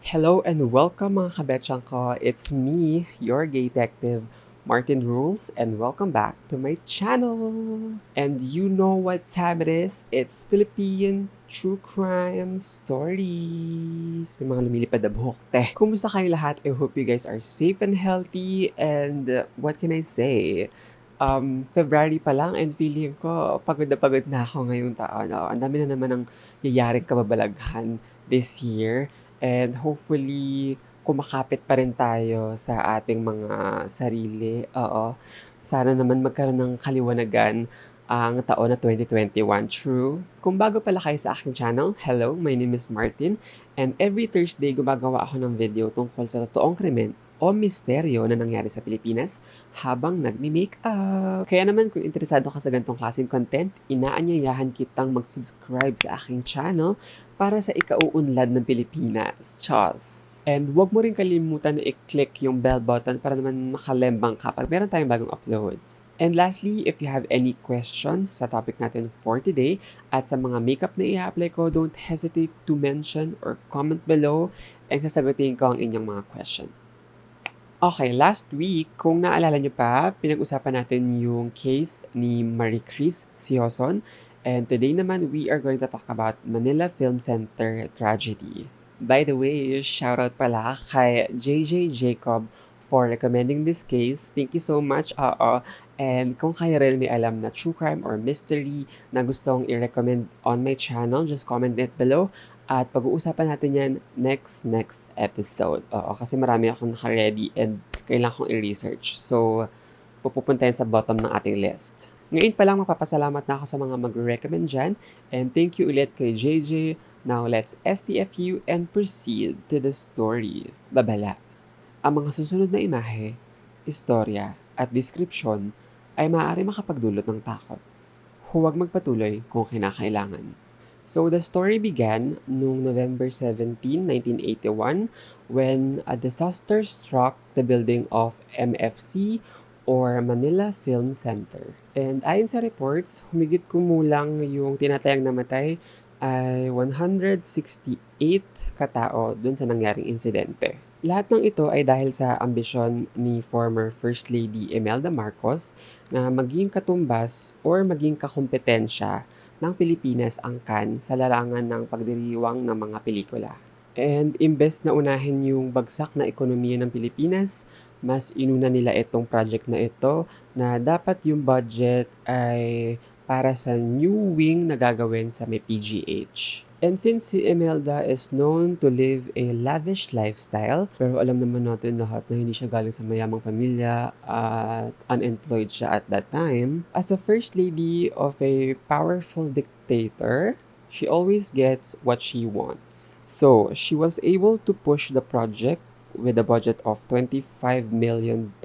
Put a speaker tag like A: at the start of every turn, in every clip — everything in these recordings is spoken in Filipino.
A: Hello and welcome mga kabetsang ko. It's me, your gay detective, Martin Rules, and welcome back to my channel. And you know what time it is? It's Philippine True Crime Stories. May mga lumilipad na buhok, te. Kumusta kayong lahat? I hope you guys are safe and healthy. And what can I say? February pa lang and feeling ko pagod na ako ngayong taon. Oh, ang dami na naman ng yayaring kababalaghan this year. And hopefully, kumakapit pa rin tayo sa ating mga sarili. Oo. Sana naman magkaroon ng kaliwanagan ang taon na 2021. True. Kung bago pala kayo sa aking channel, hello, my name is Martin. And every Thursday, gumagawa ako ng video tungkol sa totoong krimen o misteryo na nangyari sa Pilipinas habang nagmi-makeup. Kaya naman kung interesado ka sa ganitong klaseng content, inaanyayahan kitang mag-subscribe sa aking channel para sa ikauunlad ng Pilipinas. Chos! And huwag mo rin kalimutan na i-click yung bell button para naman makalembang ka pag meron tayong bagong uploads. And lastly, if you have any questions sa topic natin for today at sa mga makeup na i-apply ko, don't hesitate to mention or comment below and sasagutin ko ang inyong mga question. Okay, last week, kung naalala nyo pa, pinag-usapan natin yung case ni Marie Chris Sioson. And today naman, we are going to talk about Manila Film Center tragedy. By the way, shoutout pala kay JJ Jacob for recommending this case. Thank you so much. Oo. And kung kayo rin may alam na true crime or mystery na gustong i-recommend on my channel, just comment it below. At pag-uusapan natin yan next episode. Oo, kasi marami akong naka-ready and kailangan kong i-research. So, pupunta yan sa bottom ng ating list. Ngayon pa lang mapapasalamat na ako sa mga mag-recommend dyan. And thank you ulit kay JJ. Now, let's STFU and proceed to the story. Babala. Ang mga susunod na imahe, istorya, at description ay maaari makapagdulot ng takot. Huwag magpatuloy kung kinakailangan. So the story began noong November 17, 1981 when a disaster struck the building of MFC or Manila Film Center. And ayon sa reports, humigit kumulang yung tinatayang namatay ay 168 katao dun sa nangyaring insidente. Lahat ng ito ay dahil sa ambisyon ni former First Lady Imelda Marcos na maging katumbas or maging kakumpetensya ng Pilipinas angkan sa larangan ng pagdiriwang ng mga pelikula. And imbes na unahin yung bagsak na ekonomiya ng Pilipinas, mas inuna nila itong project na ito na dapat yung budget ay para sa new wing na gagawin sa may PGH. And since si Imelda is known to live a lavish lifestyle, pero alam naman natin lahat na hindi siya galing sa mayamang pamilya at unemployed siya at that time, as a first lady of a powerful dictator, she always gets what she wants. So, she was able to push the project with a budget of $25 million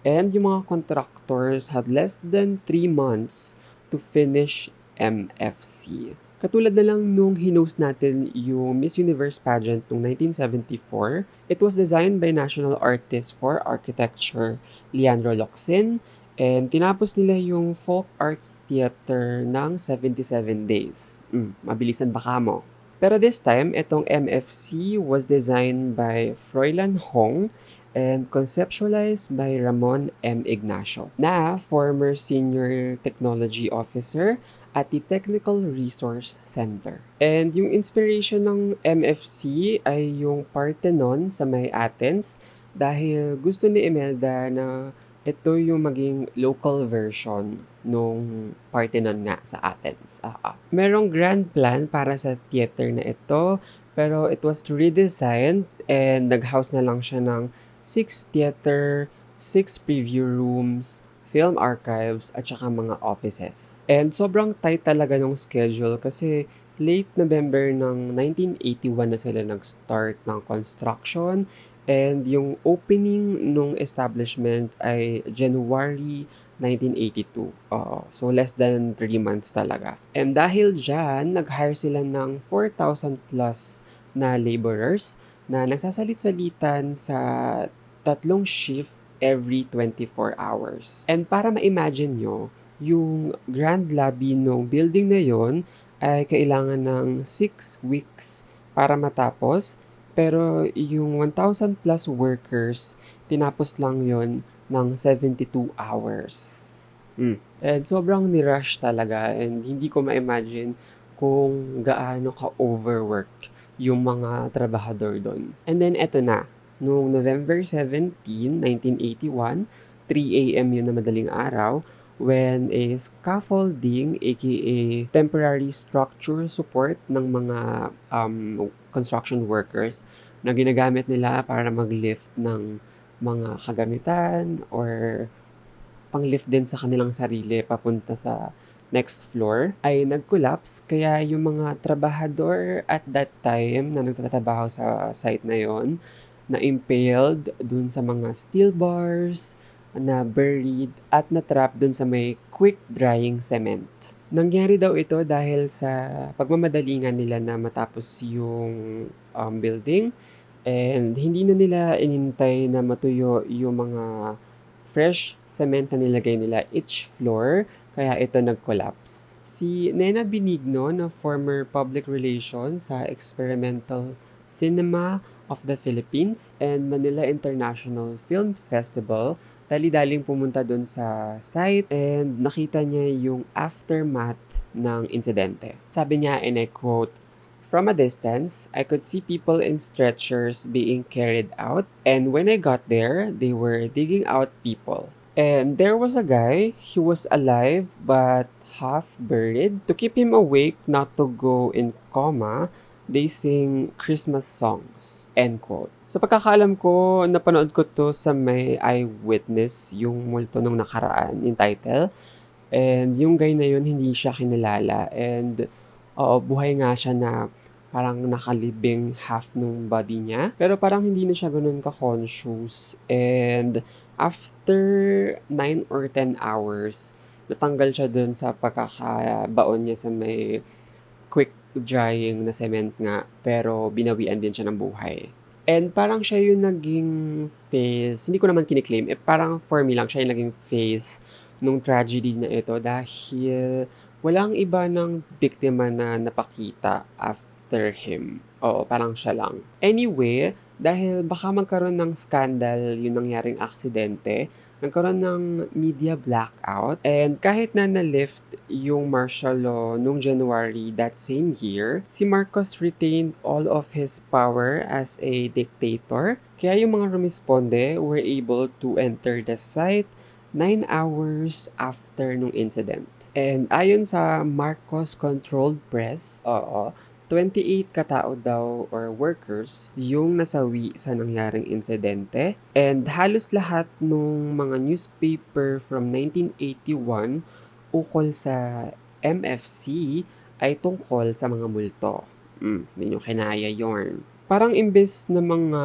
A: and yung mga contractors had less than 3 months to finish MFC. Katulad na lang nung hinost natin yung Miss Universe pageant noong 1974, it was designed by National Artist for Architecture, Leandro Locsin, and tinapos nila yung Folk Arts Theater ng 77 days. Mabilisan baka mo. Pero this time, itong MFC was designed by Froilan Hong and conceptualized by Ramon M. Ignacio, na former Senior Technology Officer at the Technical Resource Center. And yung inspiration ng MFC ay yung Parthenon sa may Athens dahil gusto ni Imelda na ito yung maging local version nung Parthenon nga sa Athens. Merong grand plan para sa theater na ito, pero it was redesigned and nag-house na lang siya ng 6 theater, 6 preview rooms, film archives, at saka mga offices. And sobrang tight talaga ng schedule kasi late November ng 1981 na sila nag-start ng construction and yung opening nung establishment ay January 1982. So less than 3 months talaga. And dahil dyan, nag-hire sila ng 4,000 plus na laborers na nagsasalit-salitan sa 3 shift every 24 hours. And para ma-imagine nyo, yung grand lobby ng building na yon ay kailangan ng 6 weeks para matapos Pero yung 1,000 plus workers, tinapos lang yon ng 72 hours. And sobrang ni-rush talaga and hindi ko ma-imagine kung gaano ka-overwork yung mga trabahador doon. And then eto na, noong November 17, 1981, 3 a.m. yun na madaling araw, when a scaffolding, aka temporary structure support ng mga construction workers na ginagamit nila para mag-lift ng mga kagamitan or pang-lift din sa kanilang sarili papunta sa next floor ay nag-collapse kaya yung mga trabahador at that time na nagtatrabaho sa site na yon na impaled dun sa mga steel bars, na buried at na-trap dun sa may quick drying cement. Nangyari daw ito dahil sa pagmamadalingan nila na matapos yung building and hindi na nila inintay na matuyo yung mga fresh cement na nilagay nila each floor, kaya ito nag-collapse. Si Nena Benigno, na former public relations sa Experimental Cinema of the Philippines and Manila International Film Festival, dali-daling pumunta doon sa site and nakita niya yung aftermath ng insidente. Sabi niya, and I quote, "From a distance, I could see people in stretchers being carried out, and when I got there, they were digging out people. And there was a guy, he was alive but half buried. To keep him awake, not to go in coma, they sing Christmas songs." End quote. Sa pagkakaalam ko, napanood ko to sa may eyewitness, yung multo nung nakaraan, yung title. And yung guy na yun, hindi siya kinilala. And buhay nga siya na parang nakalibing half nung body niya. Pero parang hindi na siya ganun ka-conscious. And after 9 or 10 hours, natanggal siya dun sa pagkakabaon niya sa may quick drying na cement nga. Pero binawian din siya ng buhay. And parang siya yung naging face, hindi ko naman kiniklaim, parang for me lang siya yung naging face nung tragedy na ito dahil walang iba ng biktima na napakita after him. Oo, parang siya lang. Anyway, dahil baka magkaroon ng scandal yung nangyaring aksidente, nagkaroon ng media blackout, and kahit na na-lift yung martial law nung January that same year, si Marcos retained all of his power as a dictator, kaya yung mga rumisponde were able to enter the site 9 hours after nung incident. And ayon sa Marcos-controlled press, 28 katao daw or workers yung nasawi sa nangyaring insidente. And halos lahat nung mga newspaper from 1981 ukol sa MFC ay tungkol sa mga multo. Hindi nyo kinaya yorn. Parang imbes na mga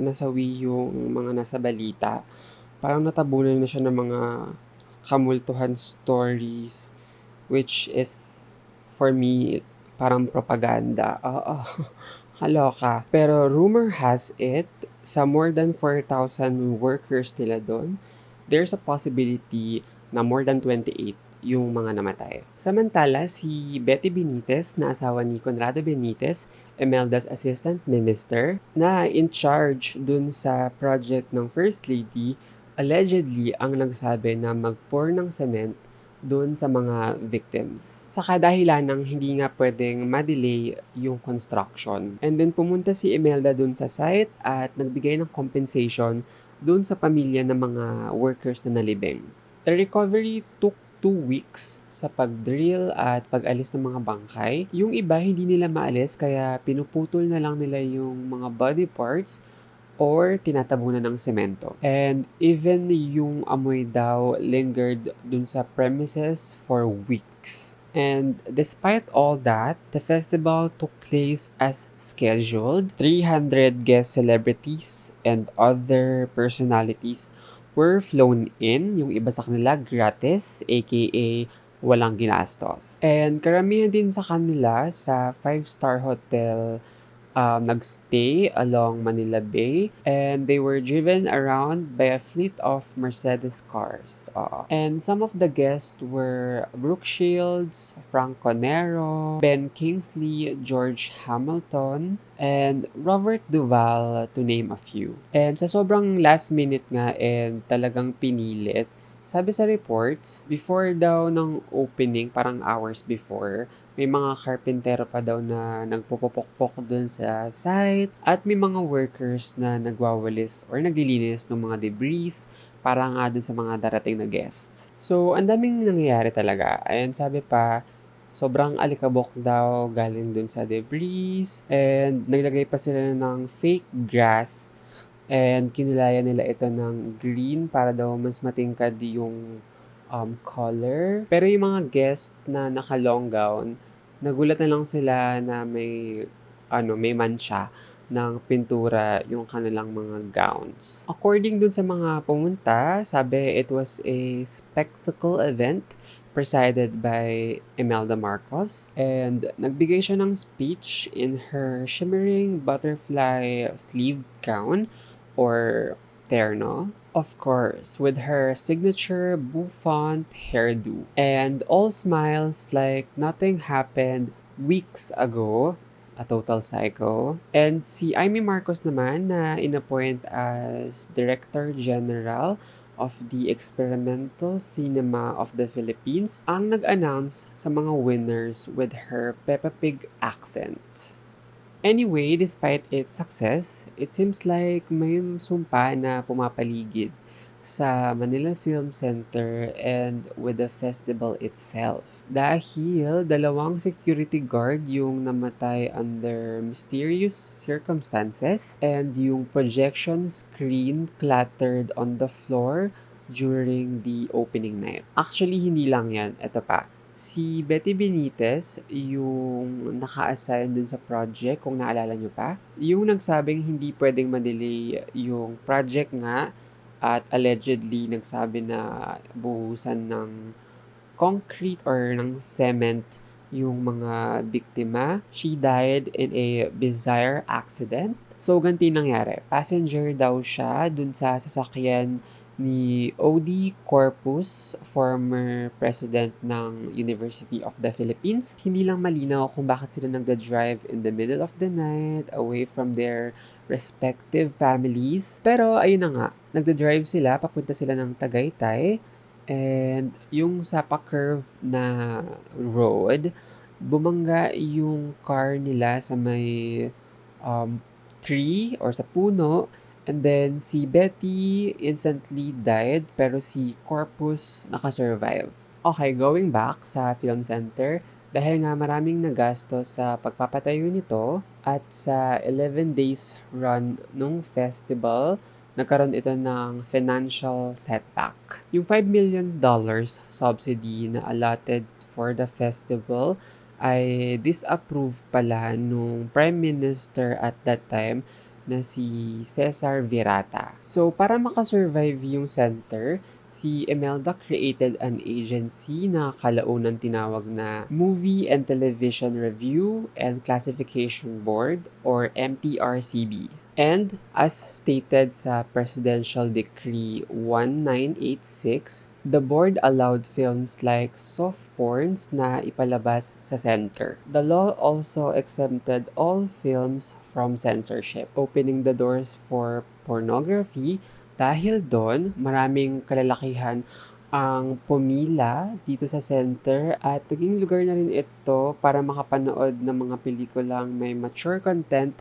A: nasawi yung mga nasa balita, parang natabunan na siya ng mga kamultuhan stories, which is, for me, parang propaganda. Oo, kaloka. Pero rumor has it, sa more than 4,000 workers nila doon, there's a possibility na more than 28 yung mga namatay. Samantala, si Betty Benitez, na asawa ni Conrado Benitez, Imelda's assistant minister, na in charge dun sa project ng First Lady, allegedly ang nagsabi na mag-pour ng cement doon sa mga victims. Sa kadahilan ng hindi nga pwedeng ma-delay yung construction. And then pumunta si Imelda doon sa site at nagbigay ng compensation doon sa pamilya ng mga workers na nalibing. The recovery took 2 weeks sa pag-drill at pag-alis ng mga bangkay. Yung iba hindi nila maalis kaya pinuputol na lang nila yung mga body parts or tinatabunan ng semento. And even yung amoy daw lingered dun sa premises for weeks. And despite all that, the festival took place as scheduled. 300 guest celebrities and other personalities were flown in. Yung iba sa kanila gratis, aka walang ginastos. And karamihan din sa kanila sa 5-star hotel nagstay along Manila Bay, and they were driven around by a fleet of Mercedes cars. And some of the guests were Brooke Shields, Frank Conero, Ben Kingsley, George Hamilton, and Robert Duvall, to name a few. And sa sobrang last minute nga and talagang pinilit, sabi sa reports, before daw ng opening, parang hours before, may mga karpentero pa daw na nagpupupokpok dun sa site at may mga workers na nagwawalis or naglilinis ng mga debris para nga dun sa mga darating na guests. So, ang daming nangyayari talaga. Ayan, sabi pa, sobrang alikabok daw galing dun sa debris and naglagay pa sila ng fake grass and kinulayan nila ito ng green para daw mas matingkad yung color. Pero yung mga guest na naka-long gown, nagulat na lang sila na may mancha ng pintura yung kanilang mga gowns. According dun sa mga pumunta, sabi it was a spectacle event presided by Imelda Marcos and nagbigay siya ng speech in her shimmering butterfly sleeve gown or terno. Of course, with her signature bouffant hairdo. And all smiles like nothing happened weeks ago. A total psycho. And si Amy Marcos naman na inappoint as Director General of the Experimental Cinema of the Philippines ang nag-announce sa mga winners with her Peppa Pig accent. Anyway, despite its success, it seems like may sumpa na pumapaligid sa Manila Film Center and with the festival itself. Dahil dalawang security guard yung namatay under mysterious circumstances and yung projection screen clattered on the floor during the opening night. Actually, hindi lang yan. Ito pa. Si Betty Benitez, yung naka-assign dun sa project, kung naalala nyo pa, yung nagsabing hindi pwedeng madelay yung project nga at allegedly nagsabi na buhusan ng concrete or ng cement yung mga biktima. She died in a bizarre accident. So, ganti nangyari. Passenger daw siya dun sa sasakyan ni O.D. Corpus, former president ng University of the Philippines. Hindi lang malinaw kung bakit sila nagda-drive in the middle of the night away from their respective families. Pero ayun na nga, nagda-drive sila, papunta sila ng Tagaytay. And yung sa pa-curve na road, bumangga yung car nila sa may tree or sa puno. And then, si Betty instantly died, pero si Corpus nakasurvive. Okay, going back sa film center, dahil nga maraming nagastos sa pagpapatayo nito at sa 11 days run nung festival, nagkaroon ito ng financial setback. Yung $5 million subsidy na allotted for the festival ay disapproved pala nung Prime Minister at that time na si Cesar Virata. So, para makasurvive yung center, si Imelda created an agency na kalaunan tinawag na Movie and Television Review and Classification Board or MTRCB. And as stated sa Presidential Decree 1986, the board allowed films like soft porns na ipalabas sa center. The law also exempted all films from censorship, opening the doors for pornography. Dahil doon, maraming kalalakihan ang pumila dito sa center at naging lugar na rin ito para makapanood ng mga pelikulang may mature content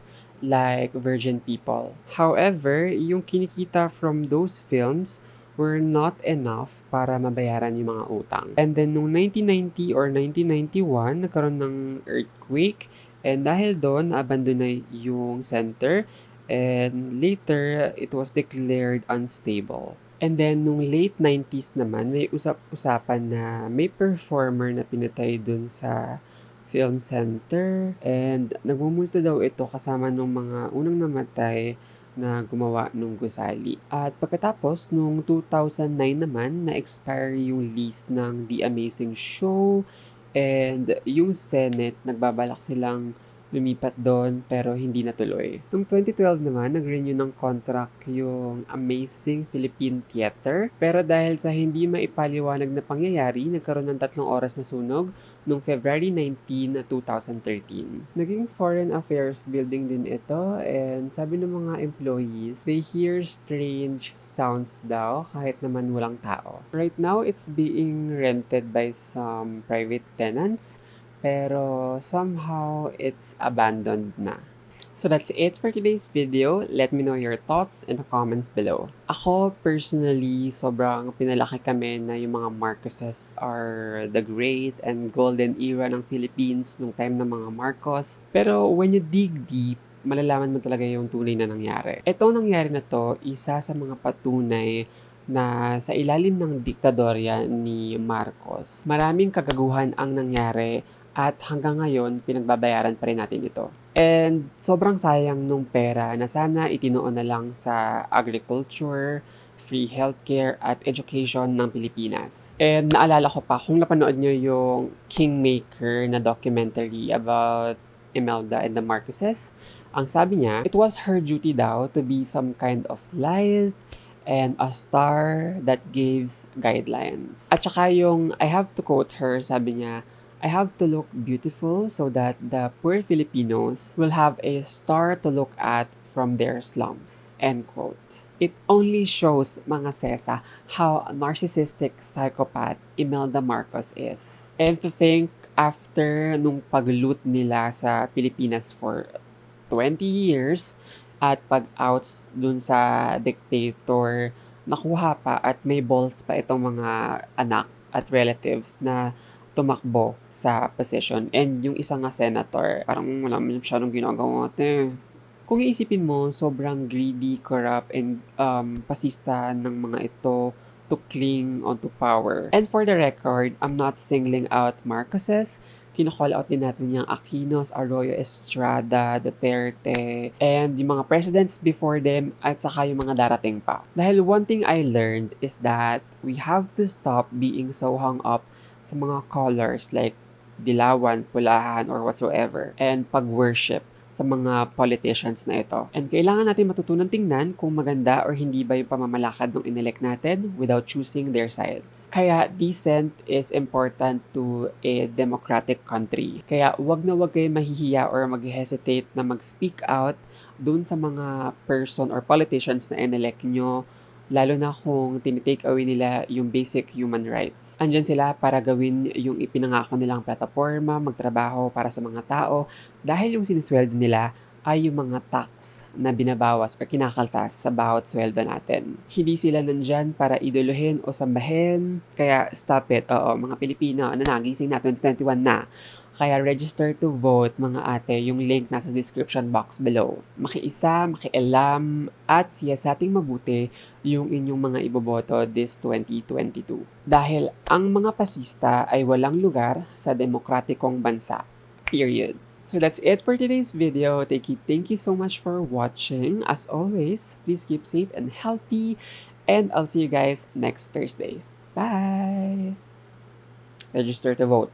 A: like Virgin People. However, yung kinikita from those films were not enough para mabayaran yung mga utang. And then, noong 1990 or 1991, nagkaroon ng earthquake. And dahil doon, abandon na yung center. And later, it was declared unstable. And then, nung late 90s naman, may usap-usapan na may performer na pinatay dun sa film center. And nagmumulto daw ito kasama ng mga unang namatay na gumawa nung gusali. At pagkatapos, nung 2009 naman, na-expire yung lease ng The Amazing Show. And yung Senate, nagbabalak silang lumipat doon pero hindi natuloy. Noong 2012 naman, nag-renew ng contract yung Amazing Philippine Theater, pero dahil sa hindi maipaliwanag na pangyayari, nagkaroon ng 3 oras na sunog noong February 19, 2013. Naging foreign affairs building din ito, and sabi ng mga employees, they hear strange sounds daw kahit naman walang tao. Right now, it's being rented by some private tenants, pero somehow it's abandoned na. So that's it for today's video. Let me know your thoughts in the comments below. Ako, personally, sobrang pinalaki kami na yung mga Marcoses are the great and golden era ng Philippines nung time ng mga Marcos. Pero when you dig deep, malalaman mo talaga yung tunay na nangyari. Itong nangyari na to, isa sa mga patunay na sa ilalim ng diktadorya ni Marcos, maraming kagaguhan ang nangyari at hanggang ngayon, pinagbabayaran pa rin natin ito. And sobrang sayang nung pera na sana itinoon na lang sa agriculture, free healthcare, at education ng Pilipinas. And naalala ko pa, kung napanood nyo yung Kingmaker na documentary about Imelda and the Marcoses, ang sabi niya, it was her duty daw to be some kind of light and a star that gives guidelines. At saka yung, I have to quote her, sabi niya, I have to look beautiful so that the poor Filipinos will have a star to look at from their slums. End quote. It only shows, mga sesa, how narcissistic psychopath Imelda Marcos is. And to think, after nung pag-loot nila sa Pilipinas for 20 years, at pag-outs dun sa dictator, nakuha pa at may balls pa itong mga anak at relatives na tumakbo sa position. And yung isang nga senator, parang wala masyadong ginagawa natin. Kung iisipin mo, sobrang greedy, corrupt, and pasista ng mga ito to cling onto power. And for the record, I'm not singling out Marcoses. Kino-call out din natin yung Aquinos, Arroyo Estrada, Duterte, and yung mga presidents before them, at saka yung mga darating pa. Dahil one thing I learned is that we have to stop being so hung up sa mga colors like dilawan, pulahan, or whatsoever, and pag-worship sa mga politicians na ito. And kailangan natin matutunan tingnan kung maganda or hindi ba yung pamamalakad ng inelect natin without choosing their sides. Kaya decent is important to a democratic country. Kaya wag na wag kayo mahihiya or mag-hesitate na mag-speak out dun sa mga person or politicians na inelect nyo, lalo na kung tinitake away nila yung basic human rights. Andyan sila para gawin yung ipinangako nilang plataforma, magtrabaho para sa mga tao, dahil yung sinisweldo nila ay yung mga tax na binabawas o kinakaltas sa bawat sweldo natin. Hindi sila nandyan para idolohin o sambahin, kaya stop it. Oo, mga Pilipino, nagising na, 2021 na. Kaya register to vote, mga ate, yung link nasa description box below. Makiisa, makialam, at siyasating mabuti yung inyong mga iboboto this 2022. Dahil ang mga pasista ay walang lugar sa demokratikong bansa. Period. So that's it for today's video. Thank you so much for watching. As always, please keep safe and healthy. And I'll see you guys next Thursday. Bye! Register to vote.